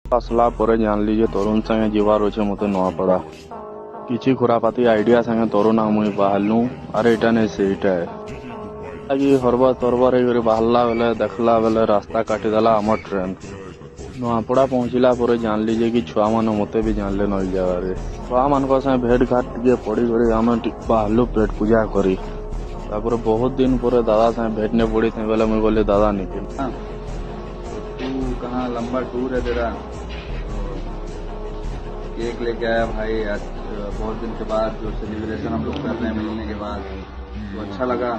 আসলা পরে জানলি যে তরুণ সাথে যাবার আছে মতো নয়াপড়া কিছু খুরাপাতি আইডিয়া সাথে তরুণ মুই বাহারলু আরে এটা নেই সেইটা আগে হরবার তরবার করে বাহারলা বেলে দেখলা বেলে রাস্তা কাটিদেলা আমার ট্রেন নয়াপড়া পৌঁছিলা পরে জানলি যে কি ছুয়া মানে মতে भी জানলে নই জায়গারে ছুয়া মানক সাথে ভেট ঘাট টিকে পড়ি করে আমি বাহারলু পেট পূজা করি তারপরে বহুত দিন পরে দাদা সাথে ভেট নে পড়ি বেলে মুই বলি দাদা নিখিল तू कहाँ लंबा टूर है तेरा? केक लेके आया भाई आज बहुत दिन के बाद जो सेलिब्रेशन हम लोग कर रहे हैं मिलने के बाद तो अच्छा लगा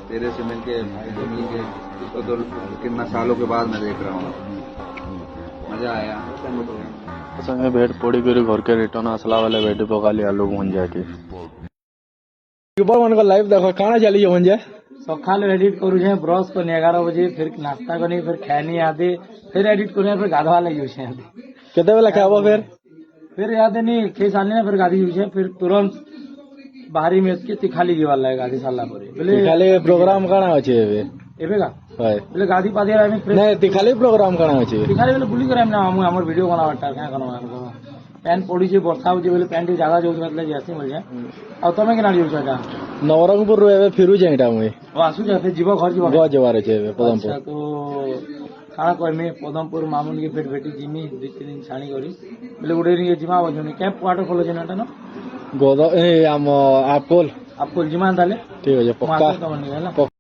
तेरे से मिलके भाई से मिलके इसको तो कितना सालों के बाद मैं देख रहा हूँ मजा आया संगे भेट पड़ी कर घर के रिटर्न आसला वाले भेटी पकाली आलू भुंजा के यूट्यूबर मन का लाइव देखो काना चली भंजा सकाल एडिट करूँ ब्रश करनी 11 बजे फिर नाश्ता करनी फिर खानी आते फिर एडिट करनी फिर गाधवा लगी केते बेला खाबो फिर याद नहीं खे सालने फिर गाधी यूज फिर तुरंत बाहरी में के तिखाली जीवाल लगे गाधी साला पर बोले खाली प्रोग्राम काना अछि एबे एबेगा हाय बोले गाधी पादे आमी फिर नहीं तिखाली प्रोग्राम काना अछि तिखाली बोले बुली करे ना हम हमर वीडियो बनावटा क्या करवा पैन पड़ी जे वर्षा हो जे बोले पैन टी ज्यादा जो मतलब जैसे मिल जाए और तमे केना यूज करता नवरंगपुर रो एबे फिरु जाइटा मुई आसु जा फिर जीव घर जीव गो जवार अछि एबे पदमपुर अच्छा तो काଣା कहमी पदमपुर मामुन के फिर बेटी जिमी 2-3 दिन छाणी करी बोले गुडे री जिमा बजनी कैप वाटर खोलो जेनाटा न गोद ए आम आपकोल आपको जिमा दाले ठीक है पक्का माता तो नहीं है ना